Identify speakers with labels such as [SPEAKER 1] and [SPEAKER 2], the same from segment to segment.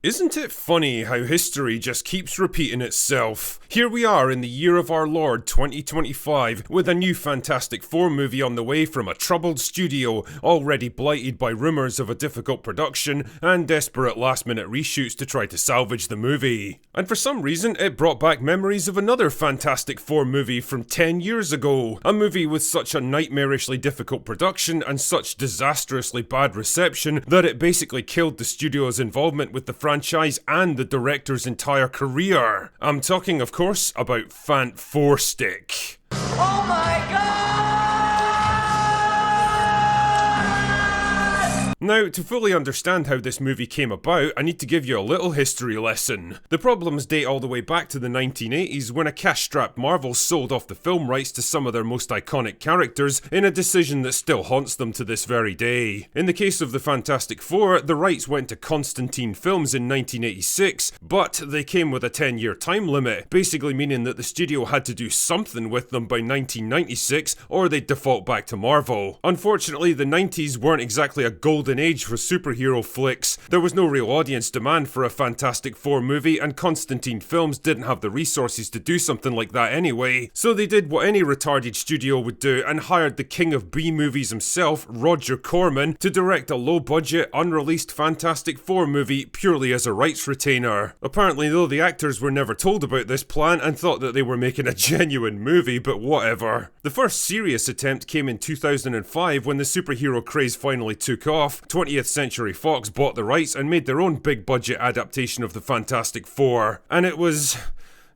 [SPEAKER 1] Isn't it funny how history just keeps repeating itself? Here we are in the year of our Lord 2025 with a new Fantastic Four movie on the way from a troubled studio already blighted by rumours of a difficult production and desperate last minute reshoots to try to salvage the movie. And for some reason it brought back memories of another Fantastic Four movie from 10 years ago, a movie with such a nightmarishly difficult production and such disastrously bad reception that it basically killed the studio's involvement with the franchise and the director's entire career. I'm talking, of course, about Fant4stic.
[SPEAKER 2] Oh my god!
[SPEAKER 1] Now, to fully understand how this movie came about, I need to give you a little history lesson. The problems date all the way back to the 1980s when a cash-strapped Marvel sold off the film rights to some of their most iconic characters in a decision that still haunts them to this very day. In the case of the Fantastic Four, the rights went to Constantine Films in 1986, but they came with a 10-year time limit, basically meaning that the studio had to do something with them by 1996 or they'd default back to Marvel. Unfortunately, the 90s weren't exactly a golden age for superhero flicks. There was no real audience demand for a Fantastic Four movie, and Constantine Films didn't have the resources to do something like that anyway, so they did what any retarded studio would do and hired the king of B-movies himself, Roger Corman, to direct a low-budget, unreleased Fantastic Four movie purely as a rights retainer. Apparently though, the actors were never told about this plan and thought that they were making a genuine movie, but whatever. The first serious attempt came in 2005 when the superhero craze finally took off. 20th Century Fox bought the rights and made their own big budget adaptation of the Fantastic Four. And it was...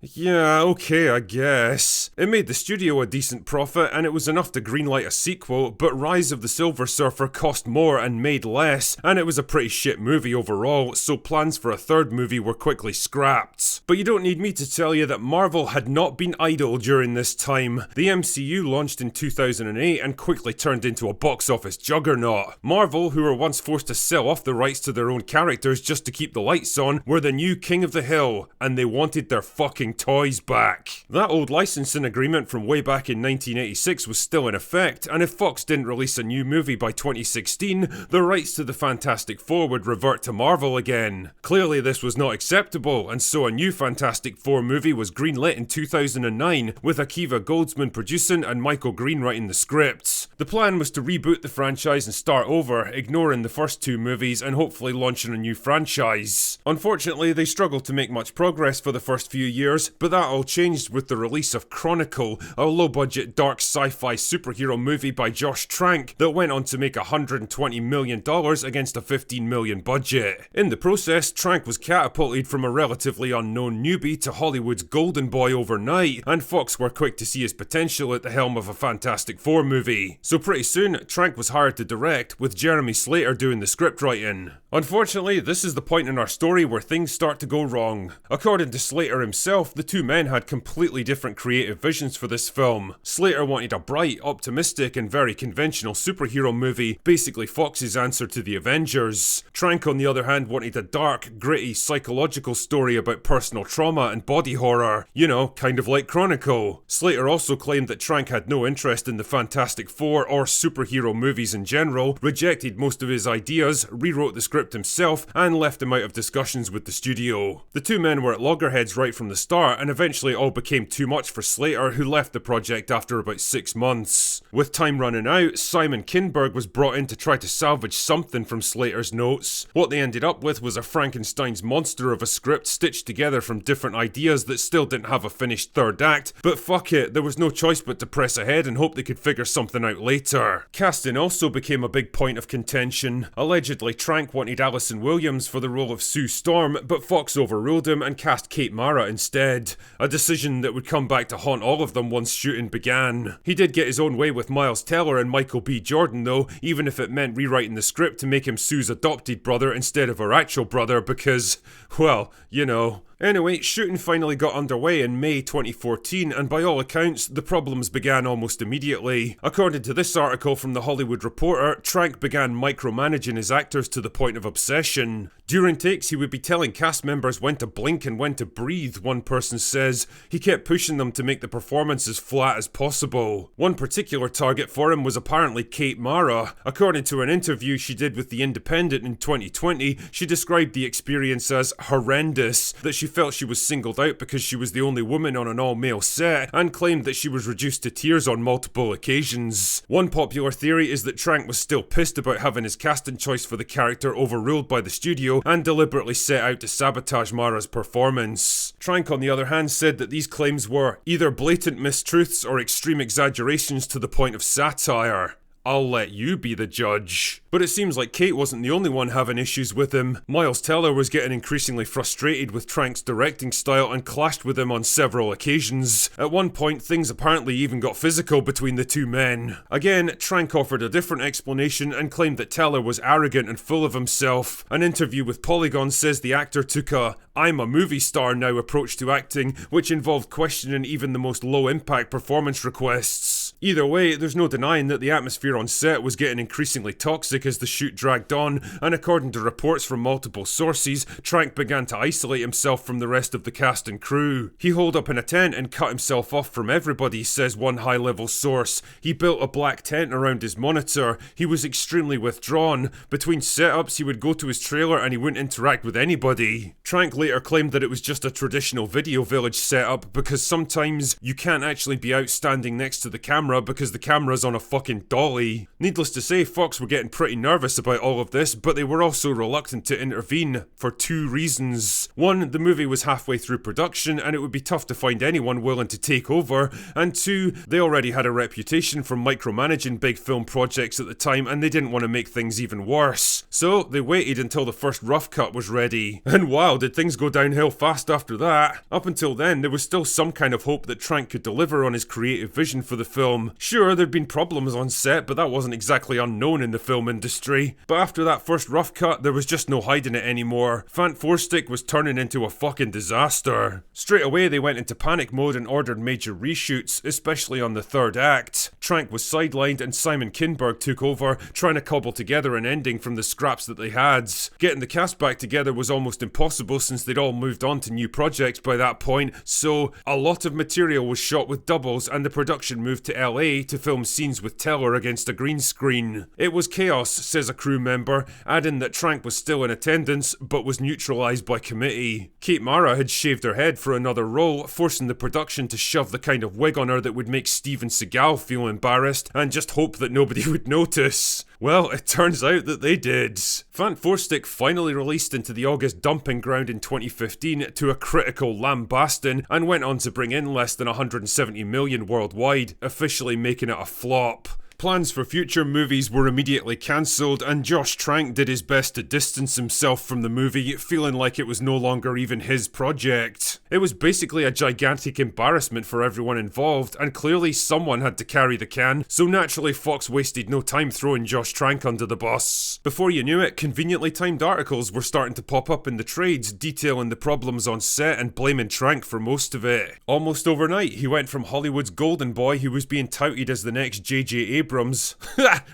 [SPEAKER 1] yeah, okay, I guess. It made the studio a decent profit and it was enough to greenlight a sequel, but Rise of the Silver Surfer cost more and made less, and it was a pretty shit movie overall, so plans for a third movie were quickly scrapped. But you don't need me to tell you that Marvel had not been idle during this time. The MCU launched in 2008 and quickly turned into a box office juggernaut. Marvel, who were once forced to sell off the rights to their own characters just to keep the lights on, were the new king of the hill, and they wanted their fucking toys back. That old licensing agreement from way back in 1986 was still in effect, and if Fox didn't release a new movie by 2016, the rights to the Fantastic Four would revert to Marvel again. Clearly this was not acceptable, and so a new Fantastic Four movie was greenlit in 2009, with Akiva Goldsman producing and Michael Green writing the scripts. The plan was to reboot the franchise and start over, ignoring the first two movies and hopefully launching a new franchise. Unfortunately, they struggled to make much progress for the first few years, but that all changed with the release of Chronicle, a low-budget dark sci-fi superhero movie by Josh Trank that went on to make $120 million against a $15 million budget. In the process, Trank was catapulted from a relatively unknown newbie to Hollywood's golden boy overnight, and Fox were quick to see his potential at the helm of a Fantastic Four movie. So pretty soon, Trank was hired to direct, with Jeremy Slater doing the script writing. Unfortunately, this is the point in our story where things start to go wrong. According to Slater himself, the two men had completely different creative visions for this film. Slater wanted a bright, optimistic, and very conventional superhero movie, basically Fox's answer to the Avengers. Trank, on the other hand, wanted a dark, gritty, psychological story about personal trauma and body horror. You know, kind of like Chronicle. Slater also claimed that Trank had no interest in the Fantastic Four or superhero movies in general, rejected most of his ideas, rewrote the script himself, and left him out of discussions with the studio. The two men were at loggerheads right from the start, and eventually it all became too much for Slater, who left the project after about 6 months. With time running out, Simon Kinberg was brought in to try to salvage something from Slater's notes. What they ended up with was a Frankenstein's monster of a script stitched together from different ideas that still didn't have a finished third act, but fuck it, there was no choice but to press ahead and hope they could figure something out later. Casting also became a big point of contention. Allegedly, Trank wanted Alison Williams for the role of Sue Storm, but Fox overruled him and cast Kate Mara instead. A decision that would come back to haunt all of them once shooting began. He did get his own way with Miles Teller and Michael B. Jordan though, even if it meant rewriting the script to make him Sue's adopted brother instead of her actual brother because, well, you know. Anyway, shooting finally got underway in May 2014, and by all accounts, the problems began almost immediately. According to this article from The Hollywood Reporter, Trank began micromanaging his actors to the point of obsession. During takes, he would be telling cast members when to blink and when to breathe, one person says. He kept pushing them to make the performance as flat as possible. One particular target for him was apparently Kate Mara. According to an interview she did with The Independent in 2020, she described the experience as horrendous, that she felt she was singled out because she was the only woman on an all-male set, and claimed that she was reduced to tears on multiple occasions. One popular theory is that Trank was still pissed about having his casting choice for the character overruled by the studio and deliberately set out to sabotage Mara's performance. Trank, on the other hand, said that these claims were either blatant mistruths or extreme exaggerations to the point of satire. I'll let you be the judge. But it seems like Kate wasn't the only one having issues with him. Miles Teller was getting increasingly frustrated with Trank's directing style and clashed with him on several occasions. At one point, things apparently even got physical between the two men. Again, Trank offered a different explanation and claimed that Teller was arrogant and full of himself. An interview with Polygon says the actor took a "I'm a movie star now" approach to acting, which involved questioning even the most low-impact performance requests. Either way, there's no denying that the atmosphere on set was getting increasingly toxic as the shoot dragged on, and according to reports from multiple sources, Trank began to isolate himself from the rest of the cast and crew. He holed up in a tent and cut himself off from everybody, says one high-level source. He built a black tent around his monitor. He was extremely withdrawn. Between setups, he would go to his trailer and he wouldn't interact with anybody. Trank later claimed that it was just a traditional video village setup because sometimes you can't actually be out standing next to the camera because the camera's on a fucking dolly. Needless to say, Fox were getting pretty nervous about all of this, but they were also reluctant to intervene for two reasons. One, the movie was halfway through production and it would be tough to find anyone willing to take over, and two, they already had a reputation for micromanaging big film projects at the time and they didn't want to make things even worse. So they waited until the first rough cut was ready. And wow, did things go downhill fast after that. Up until then, there was still some kind of hope that Trank could deliver on his creative vision for the film. Sure, there'd been problems on set, but that wasn't exactly unknown in the film industry. But after that first rough cut, there was just no hiding it anymore. Fant4stic was turning into a fucking disaster. Straight away, they went into panic mode and ordered major reshoots, especially on the third act. Trank was sidelined and Simon Kinberg took over, trying to cobble together an ending from the scraps that they had. Getting the cast back together was almost impossible since they'd all moved on to new projects by that point, so a lot of material was shot with doubles and the production moved to LA to film scenes with Teller against a green screen. It was chaos, says a crew member, adding that Trank was still in attendance but was neutralised by committee. Kate Mara had shaved her head for another role, forcing the production to shove the kind of wig on her that would make Steven Seagal feel embarrassed and just hope that nobody would notice. Well, it turns out that they did. Fant4stic finally released into the August dumping ground in 2015 to a critical lambasting and went on to bring in less than 170 million worldwide, officially making it a flop. Plans for future movies were immediately cancelled and Josh Trank did his best to distance himself from the movie, feeling like it was no longer even his project. It was basically a gigantic embarrassment for everyone involved, and clearly someone had to carry the can, so naturally Fox wasted no time throwing Josh Trank under the bus. Before you knew it, conveniently timed articles were starting to pop up in the trades detailing the problems on set and blaming Trank for most of it. Almost overnight, he went from Hollywood's golden boy who was being touted as the next J.J. Abrams,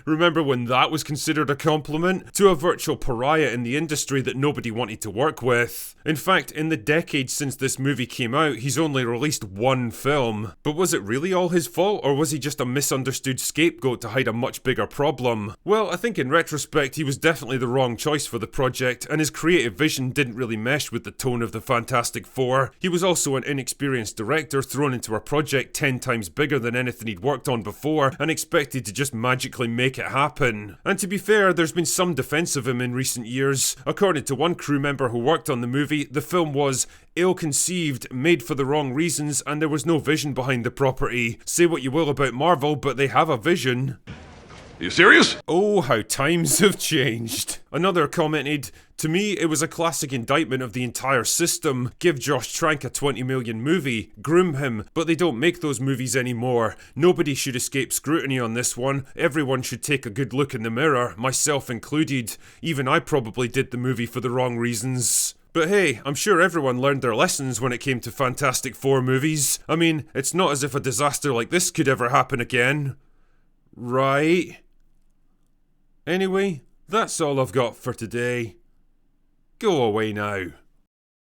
[SPEAKER 1] remember when that was considered a compliment, to a virtual pariah in the industry that nobody wanted to work with. In fact, in the decades since this movie came out, he's only released one film. But was it really all his fault, or was he just a misunderstood scapegoat to hide a much bigger problem? Well, I think in retrospect he was definitely the wrong choice for the project, and his creative vision didn't really mesh with the tone of the Fantastic Four. He was also an inexperienced director thrown into a project 10 times bigger than anything he'd worked on before, and expected to just magically make it happen. And to be fair, there's been some defense of him in recent years. According to one crew member who worked on the movie, the film was ill-conceived, made for the wrong reasons, and there was no vision behind the property. Say what you will about Marvel, but they have a vision.
[SPEAKER 2] Are you serious?
[SPEAKER 1] Oh, how times have changed. Another commented, "To me, it was a classic indictment of the entire system. Give Josh Trank a 20 million movie, groom him, but they don't make those movies anymore. Nobody should escape scrutiny on this one. Everyone should take a good look in the mirror, myself included. Even I probably did the movie for the wrong reasons." But hey, I'm sure everyone learned their lessons when it came to Fantastic Four movies. I mean, it's not as if a disaster like this could ever happen again. Right? Anyway, that's all I've got for today. Go away now.